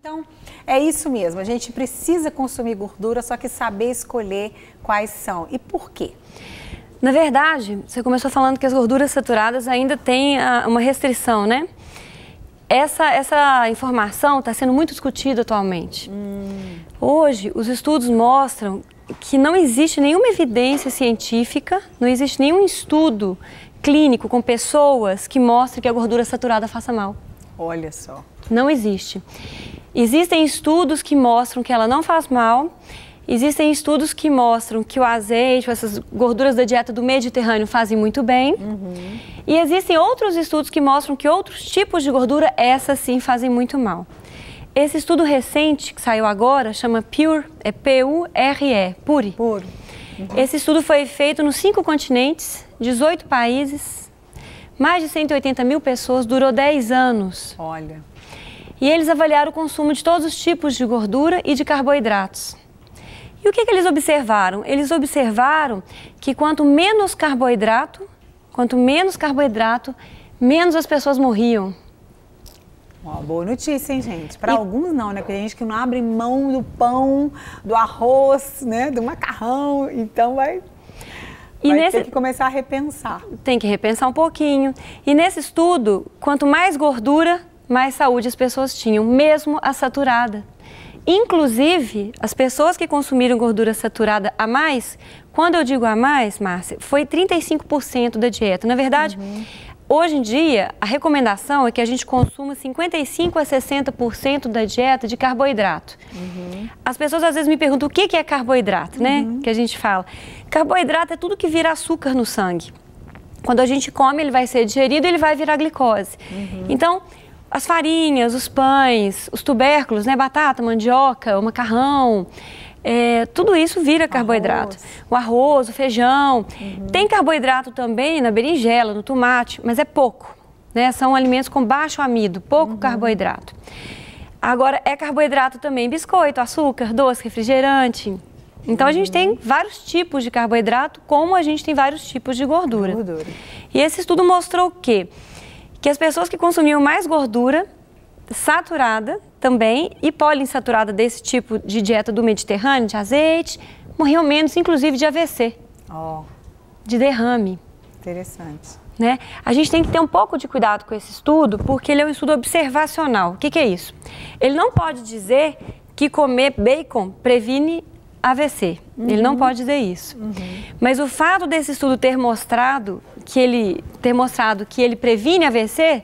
Então, é isso mesmo, a gente precisa consumir gordura, só que saber escolher quais são e por quê. Na verdade, você começou falando que as gorduras saturadas ainda têm uma restrição, né? Essa informação está sendo muito discutida atualmente. Hoje, os estudos mostram que não existe nenhuma evidência científica, não existe nenhum estudo clínico com pessoas que mostre que a gordura saturada faça mal. Olha só. Não existe. Existem estudos que mostram que ela não faz mal, existem estudos que mostram que o azeite, essas gorduras da dieta do Mediterrâneo fazem muito bem. E existem outros estudos que mostram que outros tipos de gordura, essas sim, fazem muito mal. Esse estudo recente, que saiu agora, chama PURE, é P-U-R-E, PURE. Esse estudo foi feito nos 5 continentes, 18 países, mais de 180 mil pessoas, durou 10 anos. Olha. E eles avaliaram o consumo de todos os tipos de gordura e de carboidratos. E o que eles observaram? Eles observaram que quanto menos carboidrato, menos as pessoas morriam. Uma boa notícia, hein, gente? Para alguns não, né? Porque tem gente que não abre mão do pão, do arroz, né? Do macarrão, então vai ter que começar a repensar. Tem que repensar um pouquinho. E nesse estudo, quanto mais gordura, mais saúde as pessoas tinham, mesmo a saturada. Inclusive, as pessoas que consumiram gordura saturada a mais, quando eu digo a mais, Márcia, foi 35% da dieta. Na verdade, hoje em dia, a recomendação é que a gente consuma 55% a 60% da dieta de carboidrato. As pessoas às vezes me perguntam o que é carboidrato, né? Que a gente fala. Carboidrato é tudo que vira açúcar no sangue. Quando a gente come, ele vai ser digerido e ele vai virar glicose. Então, as farinhas, os pães, os tubérculos, né? Batata, mandioca, o macarrão, tudo isso vira carboidrato. O arroz, o feijão. Tem carboidrato também na berinjela, no tomate, mas é pouco, né? São alimentos com baixo amido, pouco carboidrato. Agora, é carboidrato também biscoito, açúcar, doce, refrigerante. Então, a gente tem vários tipos de carboidrato, como a gente tem vários tipos de gordura. E esse estudo mostrou o quê? Que as pessoas que consumiam mais gordura saturada também e poliinsaturada desse tipo de dieta do Mediterrâneo, de azeite, morriam menos, inclusive de AVC, de derrame. Interessante. Né? A gente tem que ter um pouco de cuidado com esse estudo, porque ele é um estudo observacional. O que é isso? Ele não pode dizer que comer bacon previne AVC. Ele não pode dizer isso. Mas o fato desse estudo ter mostrado que ele previne AVC,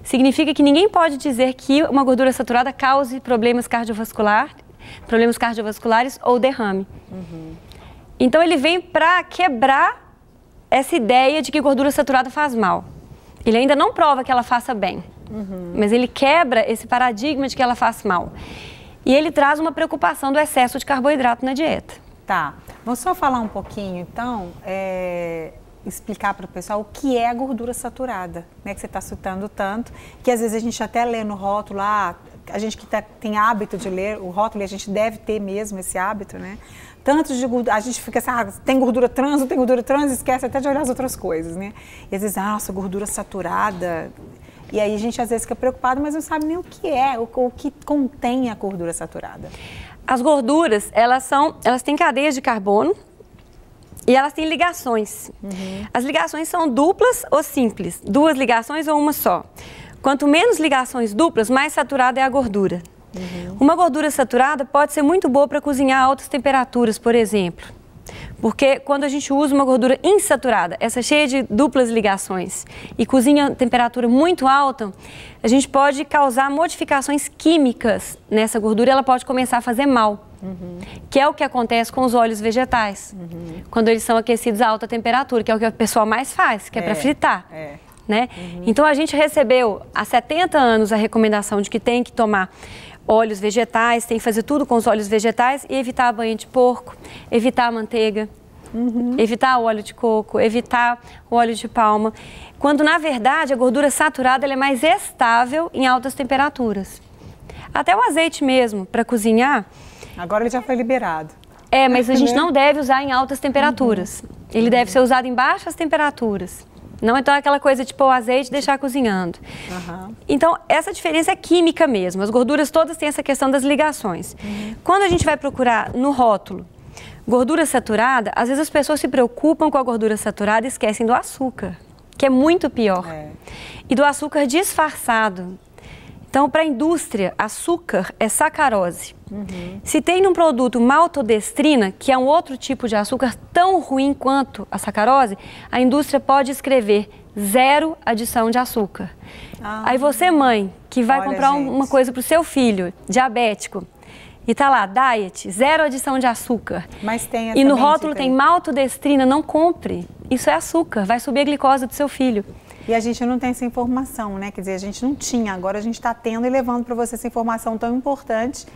significa que ninguém pode dizer que uma gordura saturada cause problemas cardiovasculares ou derrame. Então ele vem para quebrar essa ideia de que gordura saturada faz mal. Ele ainda não prova que ela faça bem, mas ele quebra esse paradigma de que ela faz mal. E ele traz uma preocupação do excesso de carboidrato na dieta. Tá. Vamos só falar um pouquinho, então, explicar para o pessoal o que é a gordura saturada, né? Que você está citando tanto, que às vezes a gente até lê no rótulo, a gente que tem hábito de ler o rótulo, e a gente deve ter mesmo esse hábito, né? Tanto de gordura, a gente fica assim, tem gordura trans, esquece até de olhar as outras coisas, né? E às vezes, nossa, gordura saturada. E aí a gente às vezes fica preocupado, mas não sabe nem o que é, o que contém a gordura saturada. As gorduras, elas têm cadeias de carbono e elas têm ligações. As ligações são duplas ou simples, 2 ligações ou uma só. Quanto menos ligações duplas, mais saturada é a gordura. Uma gordura saturada pode ser muito boa para cozinhar a altas temperaturas, por exemplo. Porque quando a gente usa uma gordura insaturada, essa cheia de duplas ligações, e cozinha a temperatura muito alta, a gente pode causar modificações químicas nessa gordura e ela pode começar a fazer mal. Que é o que acontece com os óleos vegetais, quando eles são aquecidos a alta temperatura, que é o que o pessoal mais faz, que é para fritar. Né? Então a gente recebeu há 70 anos a recomendação de que tem que tomar óleos vegetais, tem que fazer tudo com os óleos vegetais e evitar a banha de porco, evitar a manteiga, evitar o óleo de coco, evitar o óleo de palma, quando na verdade a gordura saturada ela é mais estável em altas temperaturas. Até o azeite mesmo, para cozinhar... Agora ele já foi liberado. Mas a gente não deve usar em altas temperaturas. Ele deve ser usado em baixas temperaturas. Não então aquela coisa de pôr o azeite e deixar cozinhando. Então, essa diferença é química mesmo. As gorduras todas têm essa questão das ligações. Quando a gente vai procurar no rótulo gordura saturada, às vezes as pessoas se preocupam com a gordura saturada e esquecem do açúcar, que é muito pior. E do açúcar disfarçado. Então, para a indústria, açúcar é sacarose. Se tem num produto maltodestrina, que é um outro tipo de açúcar tão ruim quanto a sacarose, a indústria pode escrever 0 adição de açúcar. Aí você, mãe, que vai comprar uma coisa para o seu filho, diabético, e tá lá, diet, 0 adição de açúcar. Mas tem essa e no rótulo tem maltodestrina, não compre. Isso é açúcar, vai subir a glicose do seu filho. E a gente não tem essa informação, né? Quer dizer, a gente não tinha, agora a gente está tendo e levando para você essa informação tão importante.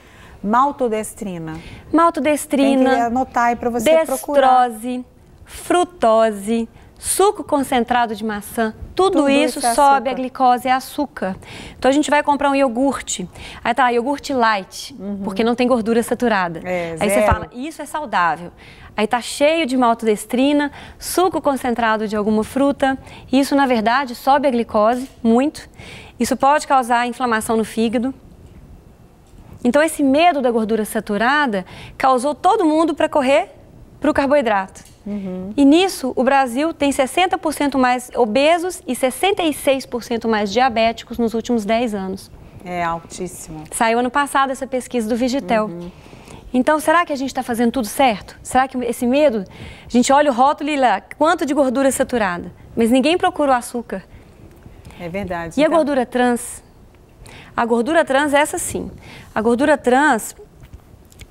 Maltodestrina. Maltodestrina. Tem que anotar aí para você procurar. Destrose, frutose, suco concentrado de maçã, tudo isso é sobe a glicose, é açúcar. Então a gente vai comprar um iogurte, aí tá, iogurte light, porque não tem gordura saturada. Aí você fala, isso é saudável. Aí tá cheio de maltodestrina, suco concentrado de alguma fruta, isso na verdade sobe a glicose muito. Isso pode causar inflamação no fígado. Então esse medo da gordura saturada causou todo mundo para correr para o carboidrato. E nisso, o Brasil tem 60% mais obesos e 66% mais diabéticos nos últimos 10 anos. É altíssimo. Saiu ano passado essa pesquisa do Vigitel. Então, será que a gente está fazendo tudo certo? Será que esse medo, a gente olha o rótulo e lá, quanto de gordura saturada? Mas ninguém procura o açúcar. É verdade. E a gordura trans? A gordura trans é essa sim. A gordura trans,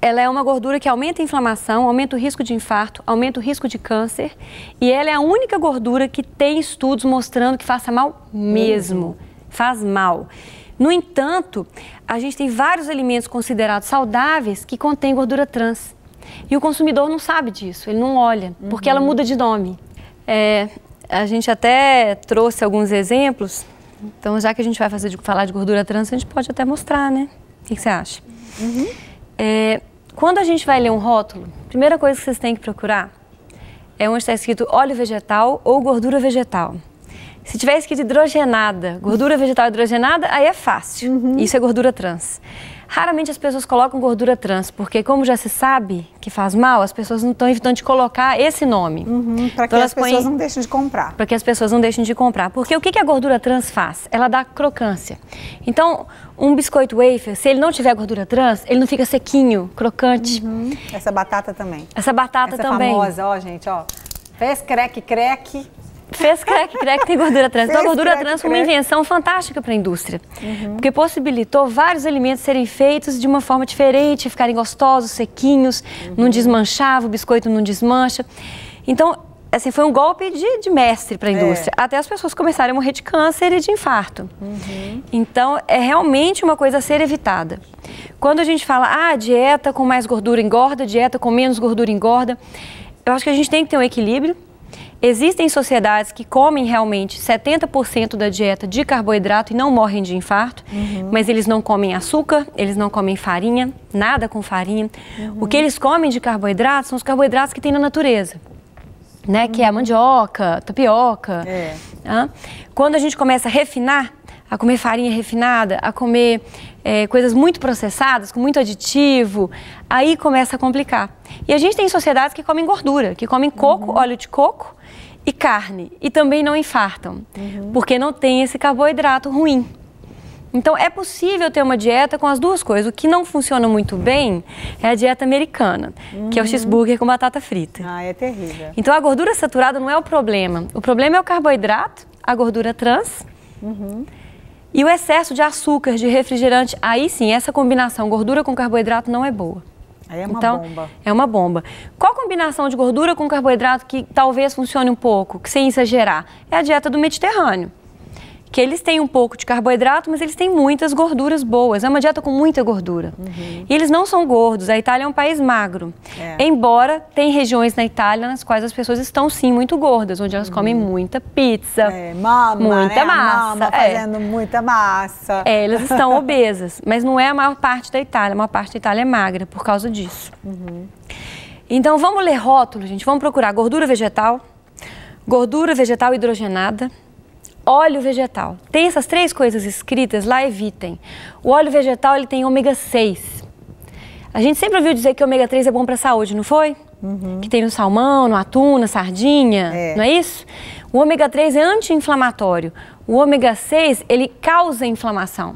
ela é uma gordura que aumenta a inflamação, aumenta o risco de infarto, aumenta o risco de câncer. E ela é a única gordura que tem estudos mostrando que faça mal mesmo. Faz mal. No entanto, a gente tem vários alimentos considerados saudáveis que contêm gordura trans. E o consumidor não sabe disso, ele não olha, porque ela muda de nome. A gente até trouxe alguns exemplos, então já que a gente vai falar de gordura trans, a gente pode até mostrar, né? O que você acha? Quando a gente vai ler um rótulo, a primeira coisa que vocês têm que procurar é onde está escrito óleo vegetal ou gordura vegetal. Se tiver escrito hidrogenada, gordura vegetal hidrogenada, aí é fácil. Isso é gordura trans. Raramente as pessoas colocam gordura trans, porque como já se sabe que faz mal, as pessoas não estão evitando de colocar esse nome. Para que as pessoas não deixem de comprar. Para que as pessoas não deixem de comprar. Porque o que a gordura trans faz? Ela dá crocância. Então, um biscoito wafer, se ele não tiver gordura trans, ele não fica sequinho, crocante. Essa batata também. Essa batata também. Essa famosa, ó, gente, ó. Fez creque. Fez creque tem gordura trans. Então a gordura trans foi uma invenção fantástica para a indústria, porque possibilitou vários alimentos serem feitos de uma forma diferente, ficarem gostosos, sequinhos, não desmanchava, o biscoito não desmancha. Então, assim, foi um golpe de mestre para a indústria, até as pessoas começarem a morrer de câncer e de infarto. Então, é realmente uma coisa a ser evitada. Quando a gente fala, dieta com mais gordura engorda, dieta com menos gordura engorda, eu acho que a gente tem que ter um equilíbrio. Existem sociedades que comem realmente 70% da dieta de carboidrato e não morrem de infarto, mas eles não comem açúcar, eles não comem farinha, nada com farinha. O que eles comem de carboidrato são os carboidratos que tem na natureza, né? Que é a mandioca, tapioca. Quando a gente começa a refinar, a comer farinha refinada, a comer coisas muito processadas, com muito aditivo, aí começa a complicar. E a gente tem sociedades que comem gordura, que comem coco, óleo de coco e carne, e também não infartam, porque não tem esse carboidrato ruim. Então é possível ter uma dieta com as duas coisas. O que não funciona muito bem é a dieta americana, que é o cheeseburger com batata frita. É terrível. Então a gordura saturada não é o problema é o carboidrato, a gordura trans, e o excesso de açúcar, de refrigerante. Aí sim, essa combinação gordura com carboidrato não é boa. Aí é uma bomba. É uma bomba. Qual combinação de gordura com carboidrato que talvez funcione um pouco, que sem exagerar? É a dieta do Mediterrâneo. Que eles têm um pouco de carboidrato, mas eles têm muitas gorduras boas. É uma dieta com muita gordura. E eles não são gordos. A Itália é um país magro. Embora tem regiões na Itália nas quais as pessoas estão sim muito gordas, onde elas comem muita pizza, muita massa. Mama fazendo muita massa. Elas estão obesas, mas não é a maior parte da Itália. A maior parte da Itália é magra por causa disso. Então vamos ler rótulo, gente. Vamos procurar gordura vegetal, gordura vegetal hidrogenada, óleo vegetal. Tem essas 3 coisas escritas lá, evitem. O óleo vegetal, ele tem ômega 6. A gente sempre ouviu dizer que o ômega 3 é bom para a saúde, não foi? Que tem no salmão, no atum, na sardinha, não é isso? O ômega 3 é anti-inflamatório. O ômega 6, ele causa inflamação.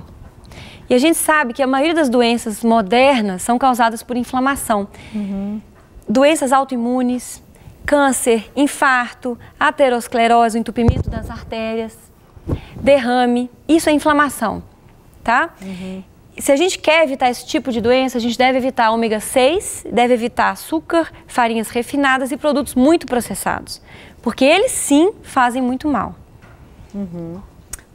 E a gente sabe que a maioria das doenças modernas são causadas por inflamação. Doenças autoimunes, câncer, infarto, aterosclerose, entupimento das artérias, derrame, isso é inflamação, tá? Se a gente quer evitar esse tipo de doença, a gente deve evitar ômega 6, deve evitar açúcar, farinhas refinadas e produtos muito processados, porque eles sim fazem muito mal.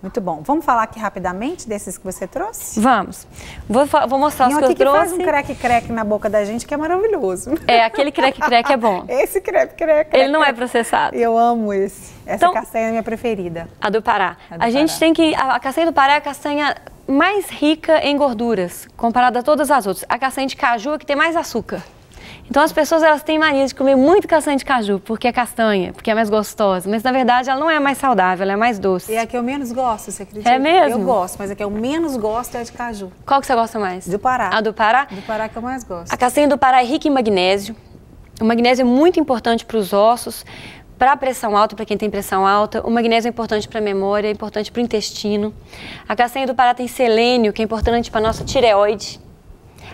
Muito bom. Vamos falar aqui rapidamente desses que você trouxe? Vamos. Vou mostrar os que eu trouxe. Faz um creque-creque na boca da gente que é maravilhoso. Aquele creque-creque é bom. Esse creque-creque. Ele não é processado. Eu amo esse. Essa castanha é a minha preferida. A do Pará. A gente tem que... A castanha do Pará é a castanha mais rica em gorduras, comparada a todas as outras. A castanha de caju é que tem mais açúcar. Então as pessoas elas têm mania de comer muito castanha de caju, porque é castanha, porque é mais gostosa. Mas na verdade ela não é mais saudável, ela é mais doce. E é a que eu menos gosto, você acredita? É mesmo? Eu gosto, mas a que eu menos gosto é a de caju. Qual que você gosta mais? Do Pará. A do Pará? Do Pará que eu mais gosto. A castanha do Pará é rica em magnésio. O magnésio é muito importante para os ossos, para a pressão alta, para quem tem pressão alta. O magnésio é importante para a memória, é importante para o intestino. A castanha do Pará tem selênio, que é importante para a nossa tireoide.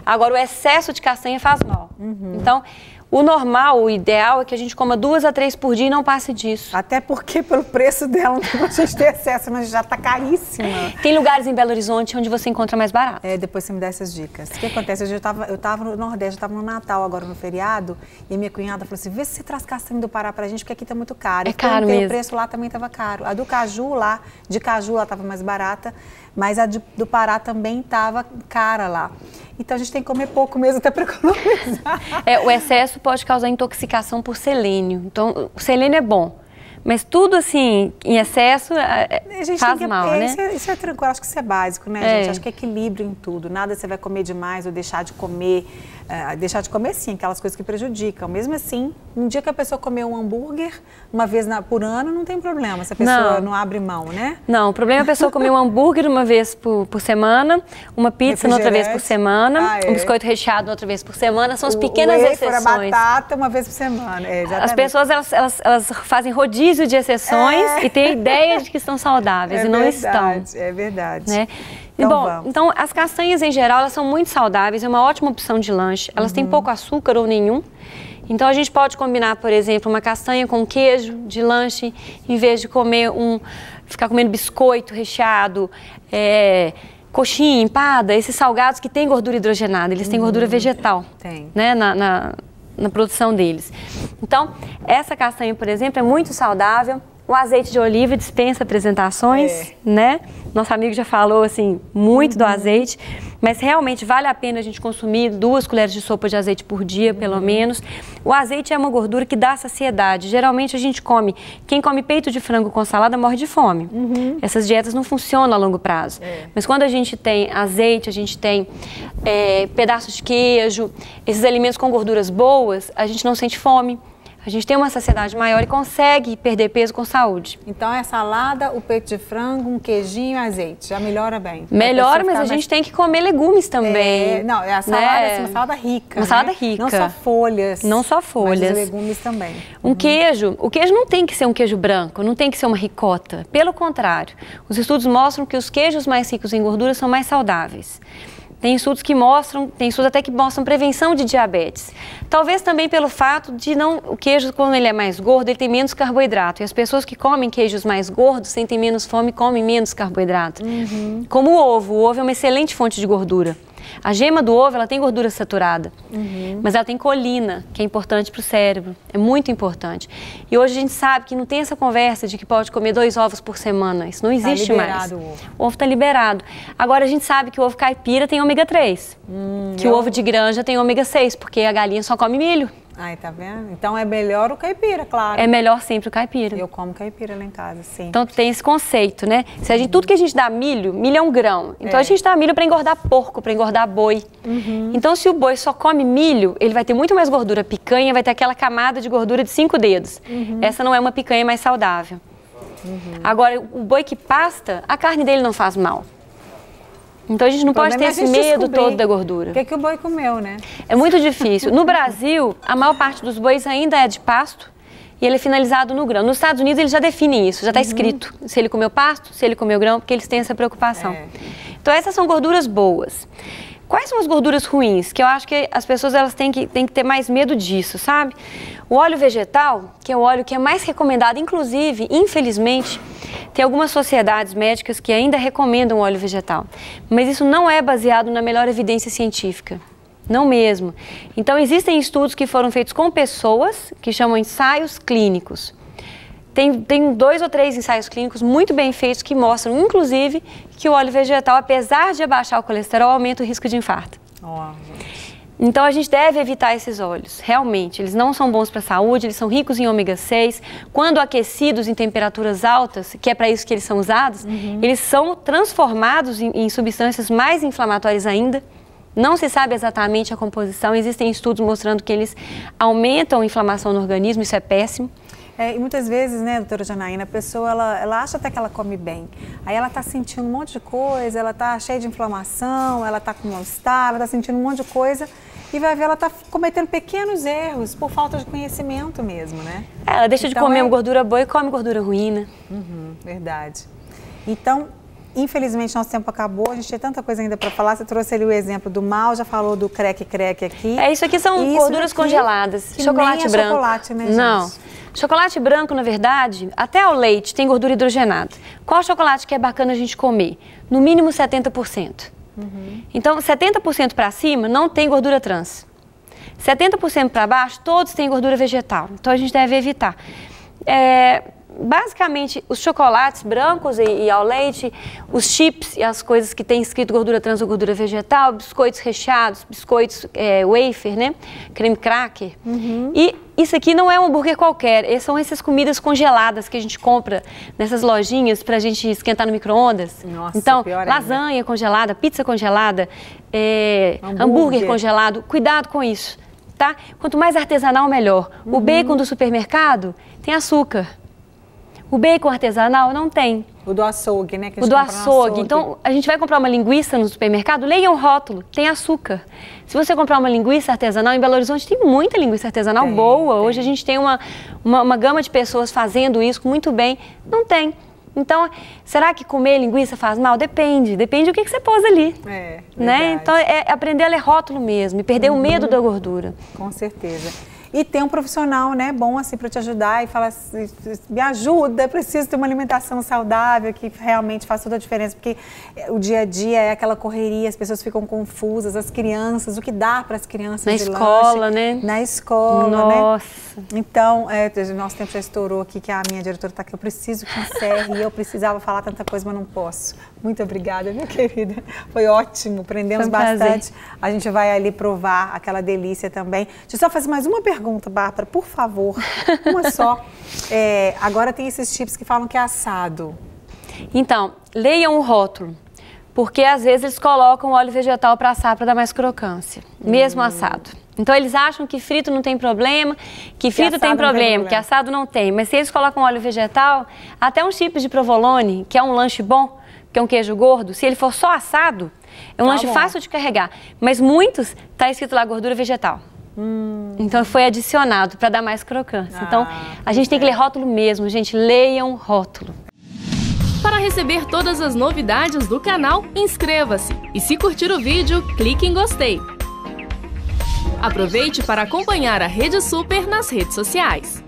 Agora, o excesso de castanha faz mal. Então, o normal, o ideal é que a gente coma 2 a 3 por dia e não passe disso. Até porque pelo preço dela não tem pra gente ter excesso, mas já tá caríssima. Tem lugares em Belo Horizonte onde você encontra mais barato. Depois você me dá essas dicas. O que acontece? Eu tava no Nordeste, eu tava no Natal agora no feriado, e a minha cunhada falou assim, vê se você traz castanha do Pará pra gente, porque aqui tá muito caro. É caro mesmo. O preço lá também tava caro. A do caju lá, de caju lá tava mais barata, mas a do Pará também tava cara lá. Então a gente tem que comer pouco mesmo até para economizar. O excesso pode causar intoxicação por selênio. Então, o selênio é bom, mas tudo assim, em excesso, faz mal, né? Isso é tranquilo, acho que isso é básico, né, gente? Acho que é equilíbrio em tudo. Nada você vai comer demais ou deixar de comer. Deixar de comer, sim, aquelas coisas que prejudicam. Mesmo assim, um dia que a pessoa comer um hambúrguer uma vez por ano, não tem problema, se a pessoa não abre mão, né? Não, o problema é a pessoa comer um hambúrguer uma vez por semana, uma pizza outra vez por semana, um biscoito recheado outra vez por semana, são as pequenas exceções. A batata uma vez por semana, exatamente. As pessoas, elas fazem rodízio de exceções e têm a ideia de que estão saudáveis e não estão. É verdade. Né? Então, as castanhas em geral, elas são muito saudáveis, é uma ótima opção de lanche. Elas têm pouco açúcar ou nenhum. Então, a gente pode combinar, por exemplo, uma castanha com queijo de lanche, em vez de ficar comendo biscoito recheado, coxinha, empada, esses salgados que têm gordura hidrogenada, eles têm gordura vegetal, né, na produção deles. Então, essa castanha, por exemplo, é muito saudável. O azeite de oliva dispensa apresentações, né? Nosso amigo já falou, assim, muito do azeite, mas realmente vale a pena a gente consumir 2 colheres de sopa de azeite por dia, pelo menos. O azeite é uma gordura que dá saciedade. Geralmente a gente quem come peito de frango com salada morre de fome. Essas dietas não funcionam a longo prazo. Mas quando a gente tem azeite, a gente tem pedaços de queijo, esses alimentos com gorduras boas, a gente não sente fome. A gente tem uma saciedade maior e consegue perder peso com saúde. Então é salada, o peito de frango, um queijinho e azeite. Já melhora bem. Melhora, mas a gente tem que comer legumes também. Não, a salada é uma salada rica. Uma salada rica. Não só folhas. Não só folhas. Mas os legumes também. Um queijo. O queijo não tem que ser um queijo branco, não tem que ser uma ricota. Pelo contrário, os estudos mostram que os queijos mais ricos em gordura são mais saudáveis. Tem estudos até que mostram prevenção de diabetes. Talvez também pelo fato de o queijo, quando ele é mais gordo, ele tem menos carboidrato. E as pessoas que comem queijos mais gordos, sentem menos fome, comem menos carboidrato. Como o ovo. O ovo é uma excelente fonte de gordura. A gema do ovo, ela tem gordura saturada, mas ela tem colina, que é importante para o cérebro, é muito importante. E hoje a gente sabe que não tem essa conversa de que pode comer 2 ovos por semana, isso não existe mais. O ovo está liberado. Agora a gente sabe que o ovo caipira tem ômega 3, que o ovo de granja tem ômega 6, porque a galinha só come milho. Ai, tá vendo? Então é melhor o caipira, claro. É melhor sempre o caipira. Eu como caipira lá em casa, sim. Então tem esse conceito, né? Se a gente, tudo que a gente dá milho é um grão. Então a gente dá milho para engordar porco, para engordar boi. Então se o boi só come milho, ele vai ter muito mais gordura. Picanha vai ter aquela camada de gordura de 5 dedos. Essa não é uma picanha mais saudável. Agora, o boi que pasta, a carne dele não faz mal. Então a gente não pode ter esse medo todo da gordura. O que o boi comeu, né? É muito difícil. No Brasil, a maior parte dos bois ainda é de pasto e ele é finalizado no grão. Nos Estados Unidos, eles já definem isso, já está escrito se ele comeu pasto, se ele comeu grão, porque eles têm essa preocupação. Então essas são gorduras boas. Quais são as gorduras ruins? Que eu acho que as pessoas elas têm que ter mais medo disso, sabe? O óleo vegetal, que é o óleo que é mais recomendado, inclusive, infelizmente, tem algumas sociedades médicas que ainda recomendam o óleo vegetal. Mas isso não é baseado na melhor evidência científica. Não mesmo. Então, existem estudos que foram feitos com pessoas, que chamam ensaios clínicos. Tem 2 ou 3 ensaios clínicos muito bem feitos que mostram, inclusive, que o óleo vegetal, apesar de abaixar o colesterol, aumenta o risco de infarto. Então, a gente deve evitar esses óleos, realmente. Eles não são bons para a saúde, eles são ricos em ômega 6. Quando aquecidos em temperaturas altas, que é para isso que eles são usados, eles são transformados em substâncias mais inflamatórias ainda. Não se sabe exatamente a composição, existem estudos mostrando que eles aumentam a inflamação no organismo, isso é péssimo. E muitas vezes, né, doutora Janaína, a pessoa, ela acha até que ela come bem. Aí ela está sentindo um monte de coisa, ela está cheia de inflamação, ela está com mal-estar, ela está sentindo um monte de coisa e vai ver, ela está cometendo pequenos erros por falta de conhecimento mesmo, né? Ela deixa de comer gordura boa e come gordura ruim, né? Verdade. Então, infelizmente, nosso tempo acabou, a gente tem tanta coisa ainda para falar. Você trouxe ali o exemplo do mal, já falou do creque-creque aqui. Isso aqui são gorduras congeladas. Chocolate branco. Chocolate, né, gente? Não. Chocolate branco, na verdade, até o leite tem gordura hidrogenada. Qual chocolate que é bacana a gente comer? No mínimo 70%. Então, 70% para cima não tem gordura trans. 70% para baixo, todos têm gordura vegetal. Então, a gente deve evitar. Basicamente, os chocolates brancos e ao leite, os chips e as coisas que tem escrito gordura trans ou gordura vegetal, biscoitos recheados, biscoitos wafer, né? Creme cracker. E isso aqui não é um hambúrguer qualquer, são essas comidas congeladas que a gente compra nessas lojinhas pra gente esquentar no micro-ondas. Então, lasanha congelada, pizza congelada, hambúrguer congelado, cuidado com isso, tá? Quanto mais artesanal, melhor. O bacon do supermercado tem açúcar. O bacon artesanal não tem. O do açougue, né? O do açougue. Então, a gente vai comprar uma linguiça no supermercado, leia o rótulo, tem açúcar. Se você comprar uma linguiça artesanal, em Belo Horizonte tem muita linguiça artesanal boa. Hoje a gente tem uma gama de pessoas fazendo isso muito bem. Não tem. Então, será que comer linguiça faz mal? Depende. Depende do que você pôs ali. Né? Então, é aprender a ler rótulo mesmo e perder o medo da gordura. Com certeza. E ter um profissional, né, bom assim para te ajudar e falar assim, me ajuda, preciso ter uma alimentação saudável que realmente faz toda a diferença, porque o dia a dia é aquela correria, as pessoas ficam confusas, as crianças, o que dá para as crianças na escola, né? Na escola, Nossa. Né? Então, nosso tempo já estourou aqui, que a minha diretora está aqui, eu preciso que encerre e eu precisava falar tanta coisa, mas não posso. Muito obrigada, minha querida. Foi ótimo, aprendemos bastante. A gente vai ali provar aquela delícia também. Deixa eu só fazer mais uma pergunta, Bárbara, por favor. Uma só. Agora tem esses chips que falam que é assado. Então, leiam o rótulo, porque às vezes eles colocam óleo vegetal para assar para dar mais crocância, mesmo assado. Então eles acham que frito não tem problema, que frito tem problema, que assado não tem. Mas se eles colocam óleo vegetal, até um chips de provolone, que é um lanche bom, que é um queijo gordo, se ele for só assado, é um lanche fácil de carregar. Mas muitos, tá escrito lá gordura vegetal. Então foi adicionado para dar mais crocância. Então a gente tem que ler rótulo mesmo, gente, leiam rótulo. Para receber todas as novidades do canal, inscreva-se e se curtir o vídeo, clique em gostei. Aproveite para acompanhar a Rede Super nas redes sociais.